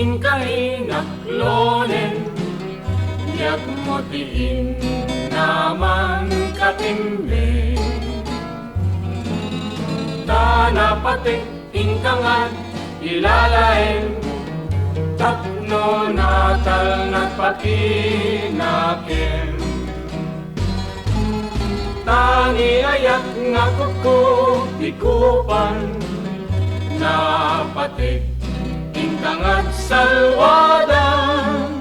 inkainaklonen, yak mo tiin naman katimbe. Tanapate ingkangan ilalain, tapno natal nagpakinakim. Tani ayak nga kuku ikupan, napatik ingkangat salwadan.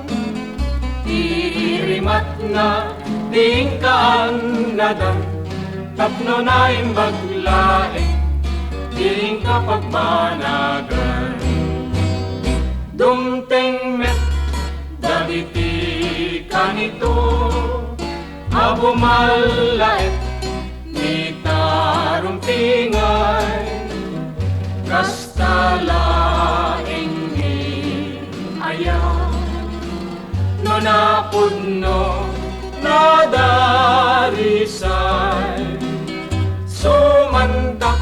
Irimat nga tingkaan nadan, tapno na imbaglaing ting kapagmanagan. Dumteng met dagiti kanito, abumalaet ni tarumtingay, kastalaing ni ayaw. No napudno nadarisay, sumantak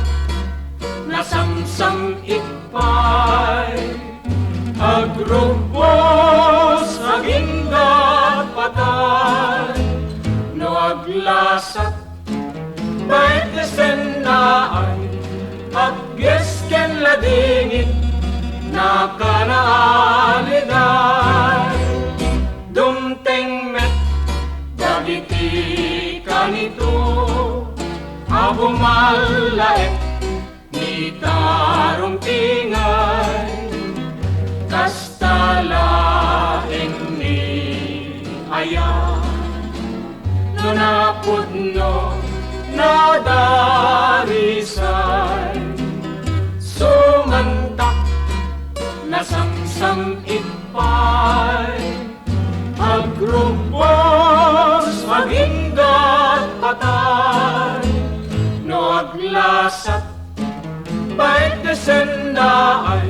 nasamsam ipay, agrubos agingga patay. No aglasat bait desen naay, aggesken ladingit nakanaaliday. Dumteng met dagiti kanito, abumalaet ni tarumtingay, kastalaing ni ayan. No napudno nadarisay, sumantak nasamsam ipay, agrubos aginggat patay. No aglasat bait desen naay,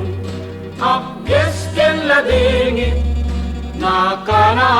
aggesken ladingit nakana